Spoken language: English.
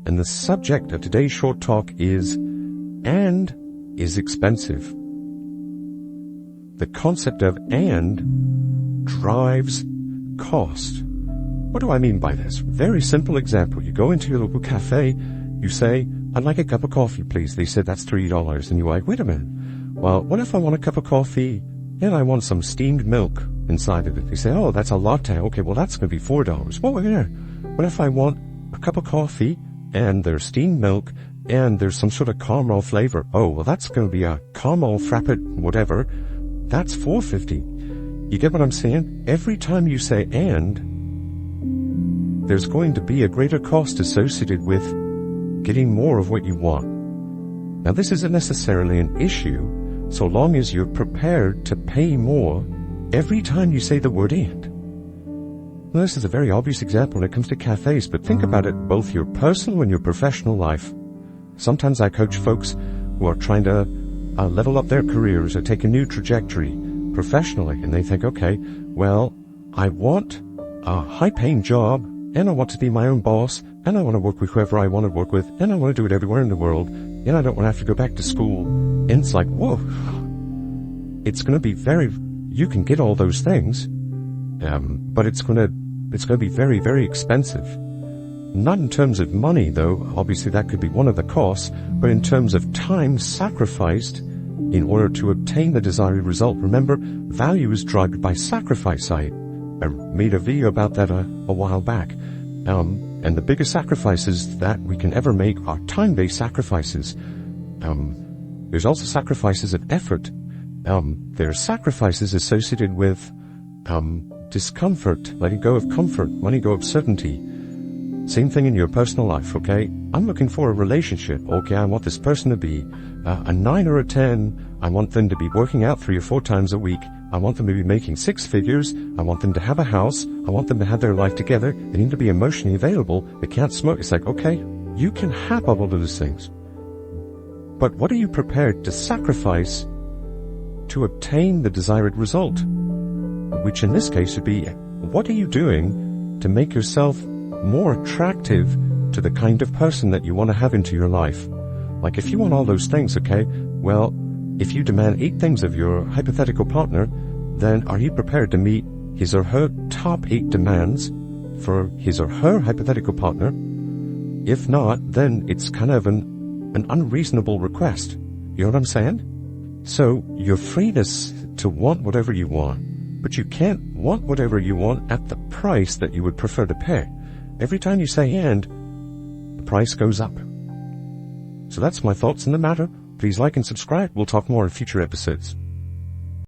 And the subject of today's short talk is, and is expensive. The concept of and drives cost. What do I mean by this? Very simple example. You go into your local cafe, you say, I'd like a cup of coffee, please. They said that's $3. And you're like, wait a minute. Well, what if I want a cup of coffee and I want some steamed milk inside of it? They say, oh, that's a latte. Okay, well, that's going to be $4. Well, yeah. What if I want a cup of coffee and there's steamed milk and there's some sort of caramel flavor? Oh, well, that's going to be a caramel frappe, whatever. That's $4.50. You get what I'm saying? Every time you say and, there's going to be a greater cost associated with getting more of what you want. Now, this isn't necessarily an issue so long as you're prepared to pay more every time you say the word and. Now, this is a very obvious example when it comes to cafes, but think about it both your personal and your professional life. Sometimes I coach folks who are trying to level up their careers or take a new trajectory professionally, and they think, okay, well, I want a high-paying job, and I want to be my own boss, and I want to work with whoever I want to work with, and I want to do it everywhere in the world, and I don't want to have to go back to school. And it's like, whoa, it's going to be you can get all those things, but it's going to be very, very expensive. Not in terms of money, though. Obviously, that could be one of the costs, but in terms of time sacrificed in order to obtain the desired result. Remember, value is drugged by sacrifice. I made a video about that a while back. And the biggest sacrifices that we can ever make are time-based sacrifices. There's also sacrifices of effort. There are sacrifices associated with discomfort, letting go of comfort, letting go of certainty. Same thing in your personal life, okay? I'm looking for a relationship. Okay, I want this person to be a 9 or a 10. I want them to be working out 3 or 4 times a week. I want them to be making 6 figures. I want them to have a house. I want them to have their life together. They need to be emotionally available. They can't smoke. It's like, okay, you can have all of those things. But what are you prepared to sacrifice to obtain the desired result? Which in this case would be, what are you doing to make yourself more attractive to the kind of person that you want to have into your life? Like if you want all those things, okay, well, if you demand 8 things of your hypothetical partner, then are you prepared to meet his or her top 8 demands for his or her hypothetical partner? If not, then it's kind of an unreasonable request. You know what I'm saying? So your freeness to want whatever you want, but you can't want whatever you want at the price that you would prefer to pay. Every time you say and, the price goes up. So that's my thoughts on the matter. Please like and subscribe. We'll talk more in future episodes.